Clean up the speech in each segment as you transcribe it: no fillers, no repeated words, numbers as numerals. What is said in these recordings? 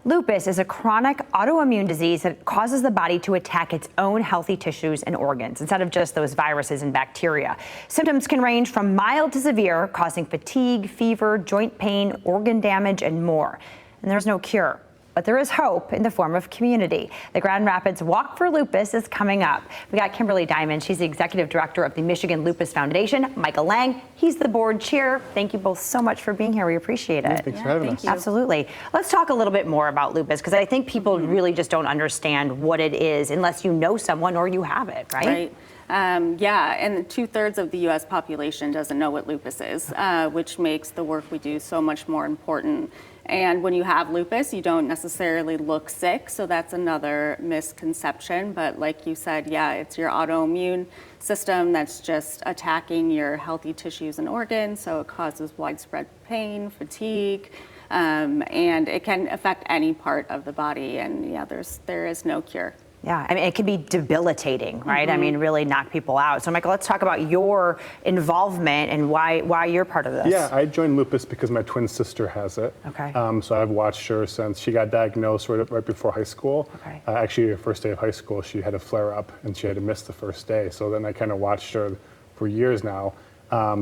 Lupus is a chronic autoimmune disease that causes the body to attack its own healthy tissues and organs instead of just those viruses and bacteria. Symptoms can range from mild to severe, causing fatigue, fever, joint pain, organ damage, and more. And there's no cure. But there is hope in the form of community. The Grand Rapids Walk for Lupus is coming up. We got Kimberly Diamond. She's the executive director of the Michigan Lupus Foundation. Michael Lang, he's the board chair. Thank you both so much for being here. We appreciate it. Thanks for having us. Absolutely. Let's talk a little bit more about lupus, because I think people really just don't understand what it is unless you know someone or you have it, right? Yeah, and 2/3 of the U.S. population doesn't know what lupus is, which makes the work we do so much more important. And when you have lupus, you don't necessarily look sick, so that's another misconception. But like you said, yeah, it's your autoimmune system that's just attacking your healthy tissues and organs, so it causes widespread pain, fatigue, and it can affect any part of the body. And yeah, there is no cure. Yeah, I mean, it can be debilitating, right? I mean, really knock people out. So, Michael, let's talk about your involvement and why you're part of this. Yeah, I joined lupus because my twin sister has it. Okay. So I've watched her since she got diagnosed right before high school. Okay. Actually, her first day of high school, she had a flare-up and she had to miss the first day. So then I kind of watched her for years now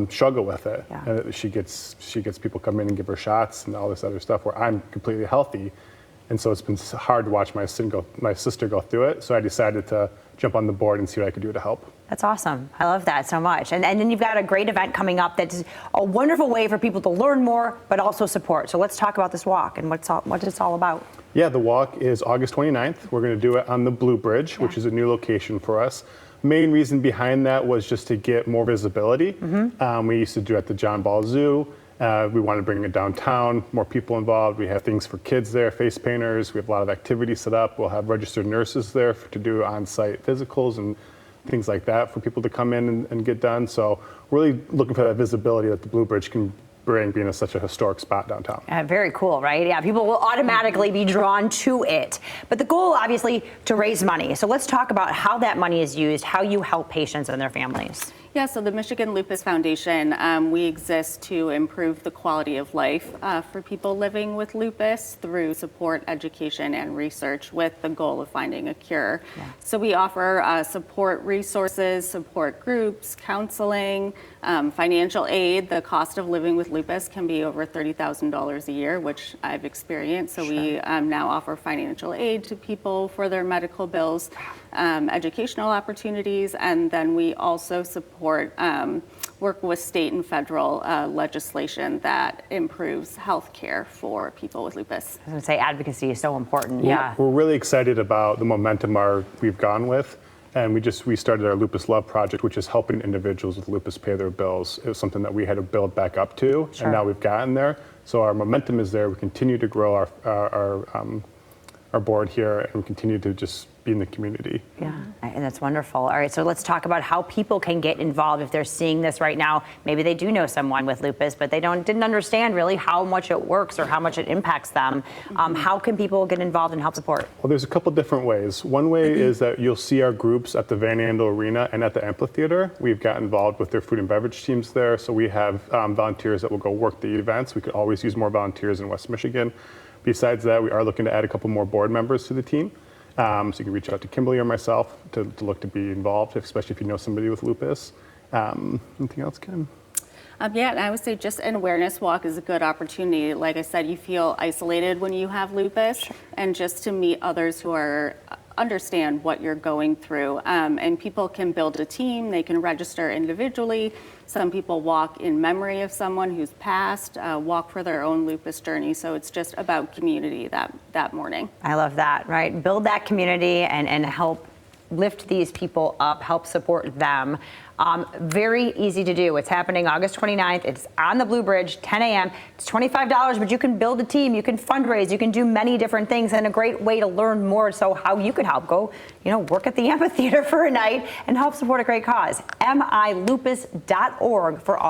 struggle with it. Yeah. And she gets people come in and give her shots and all this other stuff where I'm completely healthy. And so it's been hard to watch my sister go through it. So I decided to jump on the board and see what I could do to help. That's awesome. I love that so much. And then you've got a great event coming up that's a wonderful way for people to learn more, but also support. So let's talk about this walk and what it's all about. Yeah, the walk is August 29th. We're going to do it on the Blue Bridge, which is a new location for us. Main reason behind that was just to get more visibility. We used to do it at the John Ball Zoo. We want to bring it downtown, more people involved. We have things for kids there, face painters. We have a lot of activities set up. We'll have registered nurses there to do on-site physicals and things like that for people to come in and get done. So we're really looking for that visibility that the Blue Bridge can bring, being such a historic spot downtown. Very cool, right? Yeah, people will automatically be drawn to it. But the goal, obviously, to raise money. So let's talk about how that money is used, how you help patients and their families. Yeah, so the Michigan Lupus Foundation, we exist to improve the quality of life for people living with lupus through support, education, and research with the goal of finding a cure. Yeah. So we offer support resources, support groups, counseling, financial aid. The cost of living with lupus can be over $30,000 a year, which I've experienced. So we now offer financial aid to people for their medical bills, educational opportunities, and then we also support work with state and federal legislation that improves health care for people with lupus. I was going to say advocacy is so important. We're really excited about the momentum we've gone with. And we started our Lupus Love project, which is helping individuals with lupus pay their bills. It was something that we had to build back up to, and now we've gotten there. So our momentum is there. We continue to grow our board here, and we continue to just be in the community. Yeah, and that's wonderful. All right, so let's talk about how people can get involved if they're seeing this right now. Maybe they do know someone with lupus, but they didn't understand really how much it works or how much it impacts them. How can people get involved and help support? Well, there's a couple different ways. One way is that you'll see our groups at the Van Andel Arena and at the amphitheater. We've got involved with their food and beverage teams there, so we have volunteers that will go work the events. We could always use more volunteers in West Michigan. Besides that, we are looking to add a couple more board members to the team. So you can reach out to Kimberly or myself to look to be involved, especially if you know somebody with lupus. Anything else, Kim? Yeah, and I would say just an awareness walk is a good opportunity. Like I said, you feel isolated when you have lupus, and just to meet others who understand what you're going through. And people can build a team, they can register individually. Some people walk in memory of someone who's passed, walk for their own lupus journey. So it's just about community that morning. I love that, right? Build that community and help lift these people up, help support them. Very easy to do. It's happening August 29th. It's on the Blue Bridge, 10 a.m. It's $25, but you can build a team, you can fundraise, you can do many different things, and a great way to learn more. So how you can help, go, work at the amphitheater for a night and help support a great cause. milupus.org for all